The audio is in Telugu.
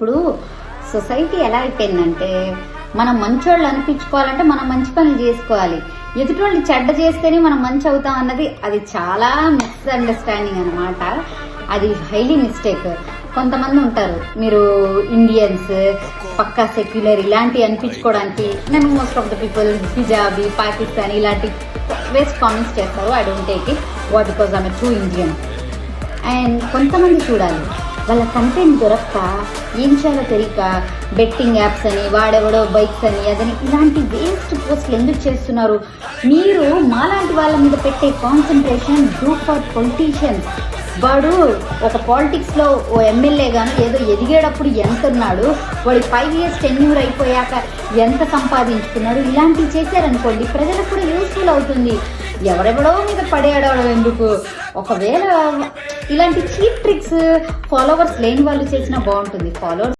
ఇప్పుడు సొసైటీ ఎలా అయిపోయిందంటే మనం మంచోళ్ళు అనిపించుకోవాలంటే మనం మంచి పనులు చేసుకోవాలి. ఎదుటోళ్ళు చెడ్డ చేస్తేనే మనం మంచి అవుతాం అన్నది అది చాలా మిస్అండర్స్టాండింగ్ అనమాట. అది హైలీ మిస్టేక్. కొంతమంది ఉంటారు, మీరు ఇండియన్స్ పక్కా సెక్యులర్ ఇలాంటివి అనిపించుకోవడానికి నేను మోస్ట్ ఆఫ్ ద పీపుల్ హిజాబీ పాకిస్తానీ ఇలాంటి వేస్ట్ కామెంట్స్ చేస్తారు. I don't take it because I'm true Indian. And కొంతమంది చూడాలి, వాళ్ళ కంటెంట్ దొరక్క ఏం చేయాలో తెలియక బెట్టింగ్ యాప్స్ అని వాడెవడో బైక్స్ అని అదని ఇలాంటి వేస్ట్ పోస్టులు ఎందుకు చేస్తున్నారు? మీరు మాలాంటి వాళ్ళ మీద పెట్టే కాన్సన్ట్రేషన్ డూ ఫర్ పొలిటీషియన్స్. వాడు ఒక పాలిటిక్స్లో ఓ ఎమ్మెల్యే గాను ఏదో ఎదిగేటప్పుడు ఎంత ఉన్నాడు, వాడి 5 years టెన్యూర్ అయిపోయాక ఎంత సంపాదించుకున్నాడు, ఇలాంటివి చేశారనుకోండి ప్రజలకు కూడా యూస్ఫుల్ అవుతుంది. ఎవరెవడో మీద పడేయడం ఎందుకు? ఒకవేళ ఇలాంటి చీప్ ట్రిక్స్ ఫాలోవర్స్ లేని వాళ్ళు చేసినా బాగుంటుంది. ఫాలోవర్స్